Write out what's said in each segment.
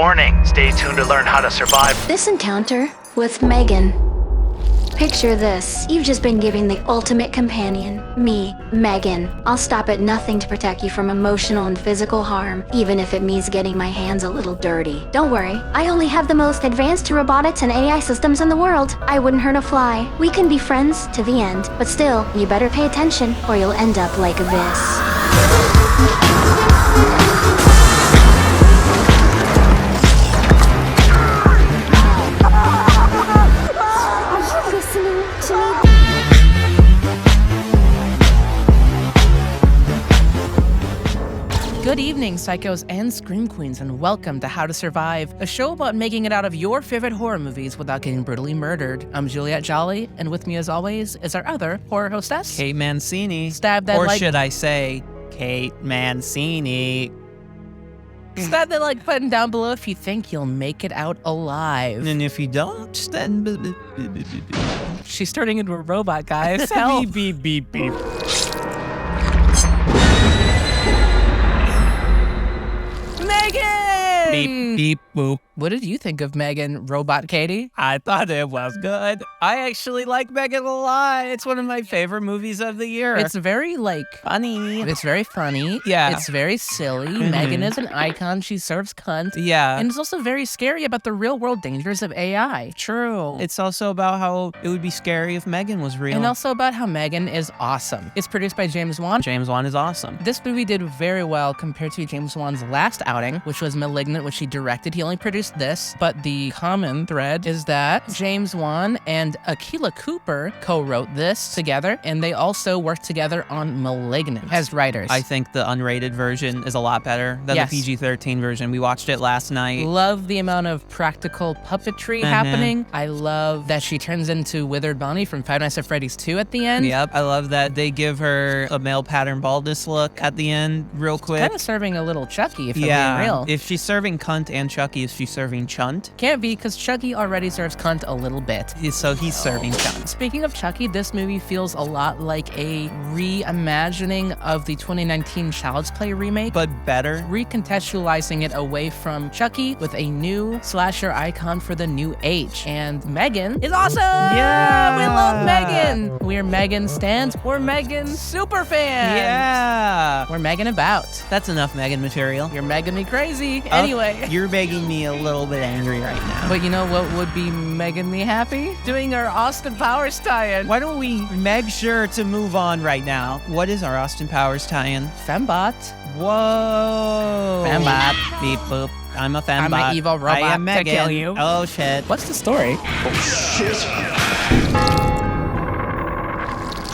Warning, stay tuned to learn how to survive. This encounter with Megan. Picture this. You've just been giving the ultimate companion, me, Megan. I'll stop at nothing to protect you from emotional and physical harm, even if it means getting my hands a little dirty. Don't worry, I only have the most advanced robotics and AI systems in the world. I wouldn't hurt a fly. We can be friends to the end, but still, you better pay attention or you'll end up like this. Good evening, psychos and scream queens, and welcome to How to Survive, a show about making it out of your favorite horror movies without getting brutally murdered. I'm Juliet Jolly, and with me as always is our other horror hostess, Kate Mancini. Stab that or like- should I say, Kate Mancini. Stab that like button down below if you think you'll make it out alive. And if you don't, then She's turning into a robot, guys. Help. beep, beep, beep, beep. Megan! Beep, beep, boop. What did you think of Megan, Robot Katie? I thought it was good. I actually like Megan a lot. It's one of my favorite movies of the year. It's very, funny. It's very funny. Yeah. It's very silly. Megan is an icon. She serves cunt. Yeah. And it's also very scary about the real-world dangers of AI. True. It's also about how it would be scary if Megan was real. And also about how Megan is awesome. It's produced by James Wan. James Wan is awesome. This movie did very well compared to James Wan's last outing, which was Malignant, which he directed. He only produced this, but the common thread is that James Wan and Akilah Cooper co-wrote this together, and they also worked together on Malignant as writers. I think the unrated version is a lot better than Yes. the PG-13 version. We watched it last night. Love the amount of practical puppetry happening. I love that she turns into Withered Bonnie from Five Nights at Freddy's 2 at the end. Yep, I love that they give her a male pattern baldness look at the end real quick. Kind of serving a little Chucky, if I'm Yeah, being real. if she's serving cunt and Chucky, is she serving chunt? Can't be, because Chucky already serves cunt a little bit. So he's serving chunt. Speaking of Chucky, this movie feels a lot like a reimagining of the 2019 Child's Play remake, But better. recontextualizing it away from Chucky with a new slasher icon for the new age. And Megan is awesome! Yeah! We love Megan! We're Megan stans, we're Megan super fans! Yeah! We're Megan about. That's enough Megan material. You're Megan me crazy. Anyway. You're making me a little bit angry right now. But you know what would be Megan me happy? Doing our Austin Powers tie-in. Why don't we make sure to move on right now? What is our Austin Powers tie-in? Fembot. Whoa! Fembot. Beep boop. I'm a fembot. I'm an evil robot I am to Megan. kill you. Oh shit. What's the story?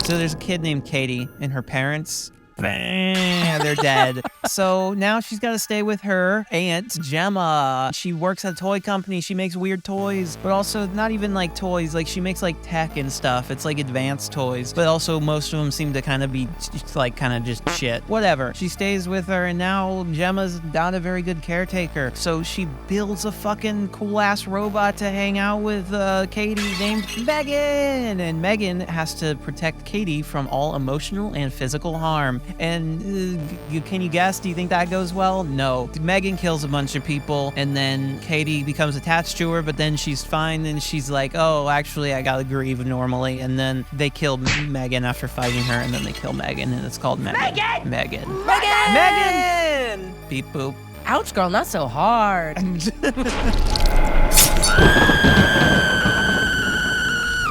So there's a kid named Cady, and her parents, they're dead. So now she's got to stay with her aunt, Gemma. She works at a toy company. She makes weird toys, but also not even like toys. Like she makes like tech and stuff. It's like advanced toys, but also most of them seem to kind of be like just shit. Whatever. She stays with her, and now Gemma's not a very good caretaker. So she builds a fucking cool ass robot to hang out with Cady named Megan. And Megan has to protect Cady from all emotional and physical harm. And can you guess? Do you think that goes well? No. Megan kills a bunch of people, and then Cady becomes attached to her, but then she's fine, and she's like, oh, actually, I gotta grieve normally. And then they kill Megan after fighting her, and then they kill Megan, and it's called Megan. Megan! Megan! Beep boop. Ouch, girl, not so hard.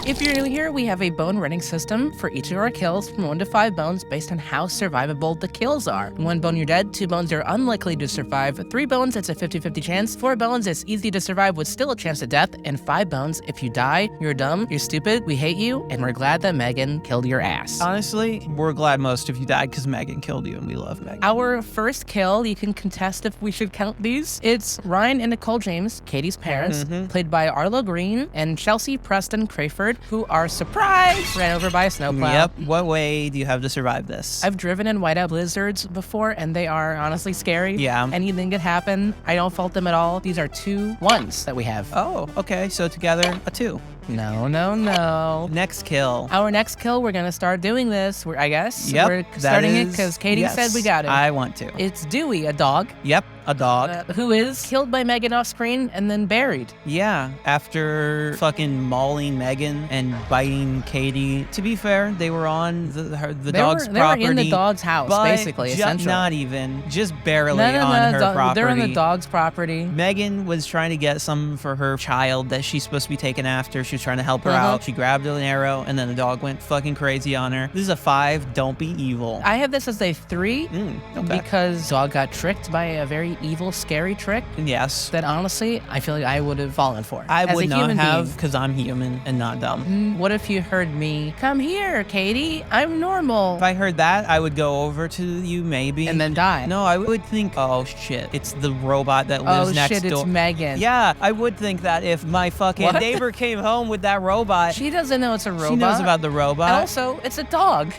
If you're new here, we have a bone rating system for each of our kills from 1 to 5 bones based on how survivable the kills are. 1 bone, you're dead. 2 bones, you're unlikely to survive. 3 bones, it's a 50-50 chance. 4 bones, it's easy to survive with still a chance of death. And 5 bones, if you die, you're dumb, you're stupid, we hate you, and we're glad that Megan killed your ass. Honestly, we're glad most of you died because Megan killed you, and we love Megan. Our first kill, you can contest if we should count these. It's Ryan and Nicole James, Katie's parents, played by Arlo Green and Chelsea Preston Crayford, who are surprised ran over by a snowplow. Yep. What way do you have to survive this? I've driven in whiteout blizzards before, and they are honestly scary. Yeah. Anything could happen. I don't fault them at all. These are 2 1s that we have. Oh, okay. So together, a 2. No, no, no. Next kill. Our next kill, we're gonna start doing this. I guess. Yep, We're that starting it is- because Cady yes, said we got it. I want to. It's Dewey, a dog, Yep, a dog. who is killed by Megan off screen and then buried. Yeah, after fucking mauling Megan and biting Cady. To be fair, they were on the dog's They property. were in the dog's house, but basically, essentially. not even, just barely No, on her property. they're on the dog's property. Megan was trying to get some for her child that she's supposed to be taken after. She was trying to help her out. She grabbed an arrow, and then the dog went fucking crazy on her. This is a 5. Don't be evil. I have this as a 3 Okay. because dog got tricked by a very evil, scary trick Yes. that honestly I feel like I would have fallen for. I as would a not human have, being. because I'm human and not dumb. What if you heard me, come here, Cady, I'm normal, If I heard that, I would go over to you maybe. and then die? No, I would think, oh shit, it's the robot that Oh lives next shit, door. it's Megan. Yeah, I would think that if my fucking What? neighbor came home with that robot. She doesn't know it's a robot. She knows about the robot. And also, it's a dog.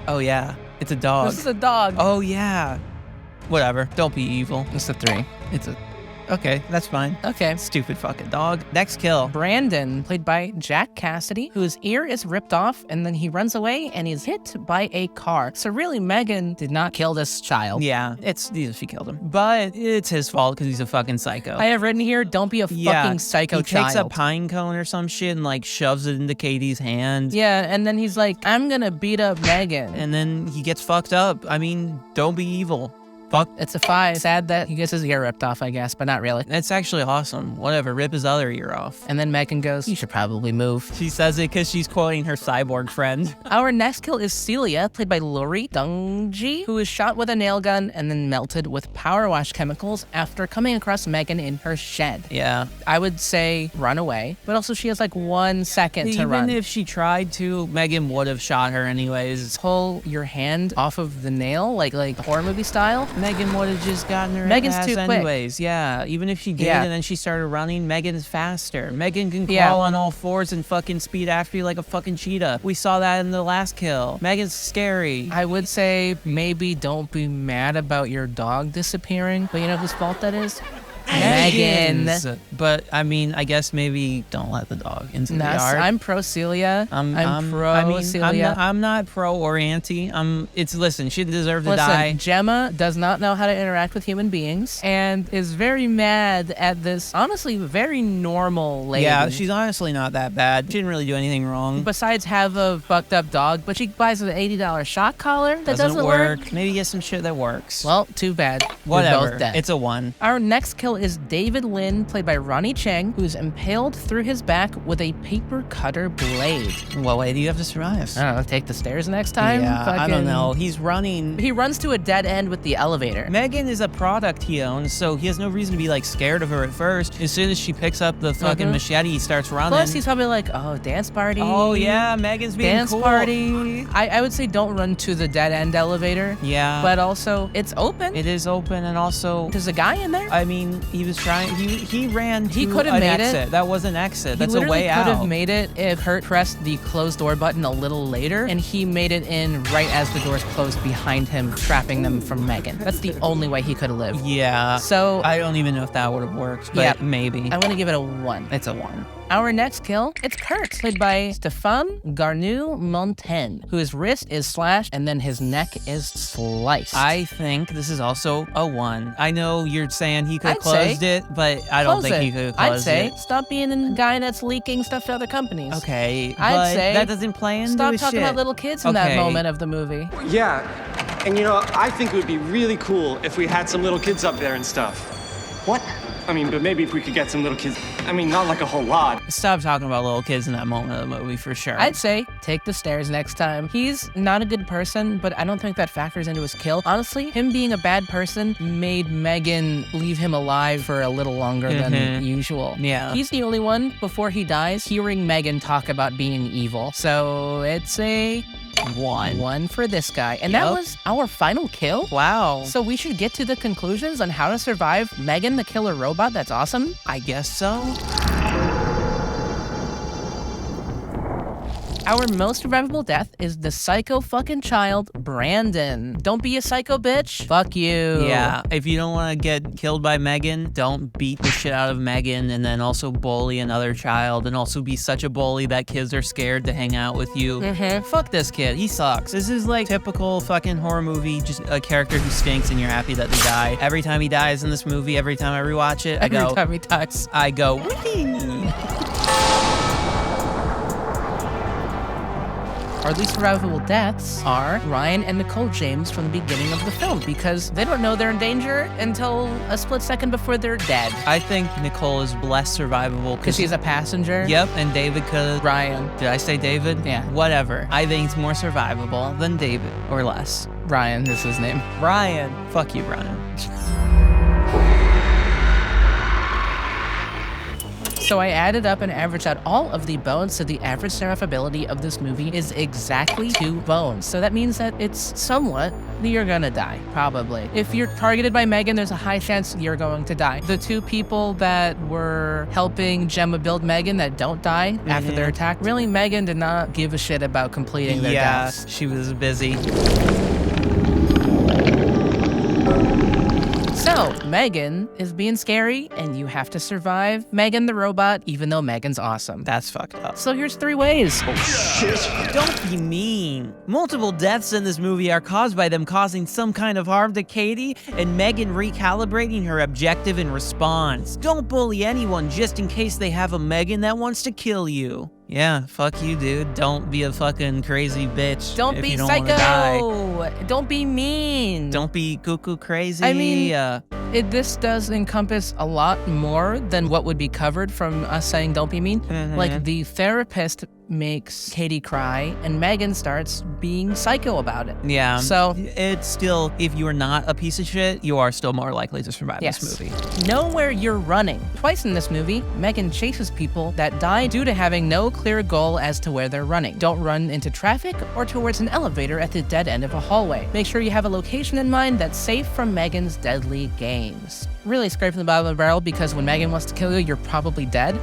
Oh yeah, it's a dog. This is a dog. Oh yeah. Whatever. Don't be evil. It's a 3. It's a. Okay, that's fine. Okay. Stupid fucking dog. Next kill. Brandon, played by Jack Cassidy, whose ear is ripped off and then he runs away and he's hit by a car. So really, Megan did not kill this child. Yeah, she killed him. But it's his fault because he's a fucking psycho. I have written here, don't be a fucking psycho he child. takes a pine cone or some shit and like shoves it into Cady's hand. Yeah, and then he's like, I'm gonna beat up Megan. And then he gets fucked up. I mean, don't be evil. Fuck. It's a 5. Sad that he gets his ear ripped off, I guess, but not really. It's actually awesome. Whatever, rip his other ear off. And then Megan goes, you should probably move. She says it because she's quoting her cyborg friend. Our next kill is Celia, played by Lori Dungji, who is shot with a nail gun and then melted with power wash chemicals after coming across Megan in her shed. Yeah. I would say run away, but also she has like 1 second to run. Even if she tried to, Megan would have shot her anyways. Pull your hand off of the nail, like horror movie style. Megan would have just gotten her Megan's ass too quick. anyways. Yeah, even if she did Yeah. and then she started running, Megan's faster. Megan can Yeah. crawl on all fours and fucking speed after you like a fucking cheetah. We saw that in the last kill. Megan's scary. I would say maybe don't be mad about your dog disappearing, but you know whose fault that is? Megan. But I mean, I guess maybe don't let the dog into the yard. I'm pro Celia. I'm pro Celia. I'm not pro or anti. Listen, she deserved to Listen, die. Gemma does not know how to interact with human beings and is very mad at this, honestly, very normal lady. Yeah, she's honestly not that bad. She didn't really do anything wrong. Besides have a fucked up dog, but she buys an $80 shock collar that doesn't work. Maybe get some shit that works. Well, too bad. Whatever. We're both dead. It's a 1. Our next kill is David Lin, played by Ronnie Cheng, who's impaled through his back with a paper cutter blade. What way do you have to survive? I don't know, take the stairs next time? Yeah, I don't know. He's running. He runs to a dead end with the elevator. Megan is a product he owns, so he has no reason to be like scared of her at first. As soon as she picks up the fucking machete, he starts running. Plus, he's probably like, oh, dance party. Oh yeah, Megan's being Dance cool. party. I would say don't run to the dead end elevator. Yeah. But also, it's open. It is open, and also There's a guy in there. I mean, he was trying. He ran to He could have an made exit. it. That was an exit. That's He a literally way could out. have made it if Hurt pressed the closed door button a little later, and he made it in right as the doors closed behind him, trapping them from Megan. That's the only way he could have lived. Yeah. So I don't even know if that would have worked, but Yeah. maybe. I'm gonna give it a 1. It's a 1. Our next kill, it's Kurt, played by Stéphane Garnou-Montaigne, whose wrist is slashed and then his neck is sliced. I think this is also a 1. I know you're saying he could have I'd say closed it, but I don't Close think it. he could have I'd closed say it. stop being a guy that's leaking stuff to other companies. Okay, I'd but say that doesn't play into Stop his talking shit. about little kids in that Okay. moment of the movie. Yeah, and you know, I think it would be really cool if we had some little kids up there and stuff. What? I mean, but maybe if we could get some little kids. I mean, not like a whole lot. Stop talking about little kids in that moment of the movie for sure. I'd say take the stairs next time. He's not a good person, but I don't think that factors into his kill. Honestly, him being a bad person made Megan leave him alive for a little longer than usual. Yeah. He's the only one, before he dies, hearing Megan talk about being evil. So it's a 1 for this guy. And that Yup. was our final kill. Wow. So we should get to the conclusions on how to survive Megan the killer robot. That's awesome. I guess so. Our most survivable death is the psycho fucking child, Brandon. Don't be a psycho bitch. Fuck you. Yeah, if you don't want to get killed by Megan, don't beat the shit out of Megan and then also bully another child and also be such a bully that kids are scared to hang out with you. Fuck this kid, he sucks. This is like typical fucking horror movie, just a character who stinks and you're happy that they die. Every time he dies in this movie, every time I rewatch it, Every time he dies. I go, whee! Our least survivable deaths are Ryan and Nicole James from the beginning of the film because they don't know they're in danger until a split second before they're dead. I think Nicole is less survivable Because she's a passenger? Yep, and David could. Ryan. Did I say David? Yeah. Whatever. I think it's more survivable than David, or less. Ryan is his name. Ryan. Fuck you, Ryan. So I added up and averaged out all of the bones, so the average survivability of this movie is exactly 2 bones. So that means that it's somewhat you're gonna die, probably. If you're targeted by Megan, there's a high chance you're going to die. The 2 people that were helping Gemma build Megan that don't die after their attack, really Megan did not give a shit about completing their deaths. She was busy. So, Megan is being scary, and you have to survive Megan the robot, even though Megan's awesome. That's fucked up. So here's 3 ways. Don't be mean. Multiple deaths in this movie are caused by them causing some kind of harm to Cady and Megan recalibrating her objective and response. Don't bully anyone just in case they have a Megan that wants to kill you. Yeah, fuck you, dude. Don't be a fucking crazy bitch. Don't if be you don't wanna die. psycho. Don't be mean. Don't be cuckoo crazy. I mean, this does encompass a lot more than what would be covered from us saying don't be mean. Like the therapist makes Cady cry and Megan starts being psycho about it. Yeah. So it's still, if you are not a piece of shit, you are still more likely to survive this movie. Know where you're running. Twice in this movie, Megan chases people that die due to having no clear goal as to where they're running. Don't run into traffic or towards an elevator at the dead end of a hallway. Make sure you have a location in mind that's safe from Megan's deadly games. Really scraping the bottom of the barrel because when Megan wants to kill you, you're probably dead.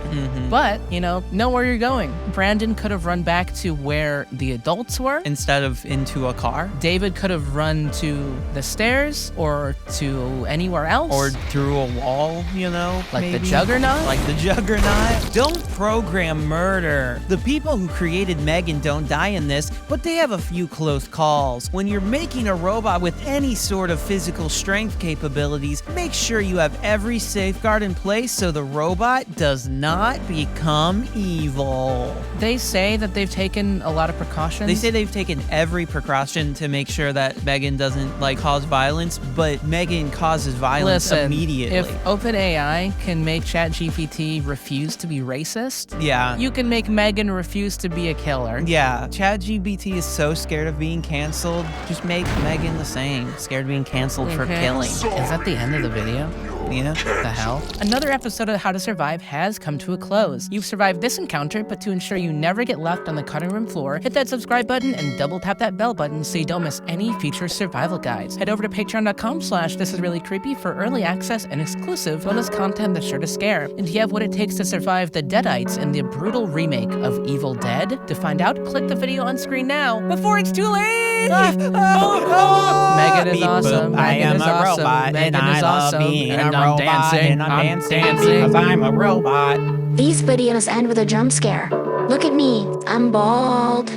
But, know where you're going. Brandon could have run back to where the adults were instead of into a car. David could have run to the stairs or to anywhere else. Or through a wall, Like maybe. the Juggernaut? Like the Juggernaut. Don't program murder. The people who created Megan don't die in this, but they have a few close calls. When you're making a robot with any sort of physical strength capabilities, make sure you have every safeguard in place so the robot does not become evil. They say that they've taken a lot of precautions. They say they've taken every precaution to make sure that Megan doesn't cause violence, but Megan causes violence immediately. If OpenAI can make ChatGPT refuse to be racist, you can make Megan refuse to be a killer. Yeah, ChatGPT is so scared of being canceled. Just make Megan the same. Scared of being canceled for killing. Is that the end of the video? Yeah. The hell? Another episode of How to Survive has come to a close. You've survived this encounter, but to ensure you never get left on the cutting room floor, hit that subscribe button and double tap that bell button so you don't miss any future survival guides. Head over to patreon.com/thisisreallycreepy for early access and exclusive bonus content that's sure to scare. And do you have what it takes to survive the Deadites in the brutal remake of Evil Dead? To find out, click the video on screen now before it's too late! Megan is awesome. I am a robot, and I love being a robot, and I'm dancing because I'm a robot. These videos end with a jump scare. Look at me, I'm bald.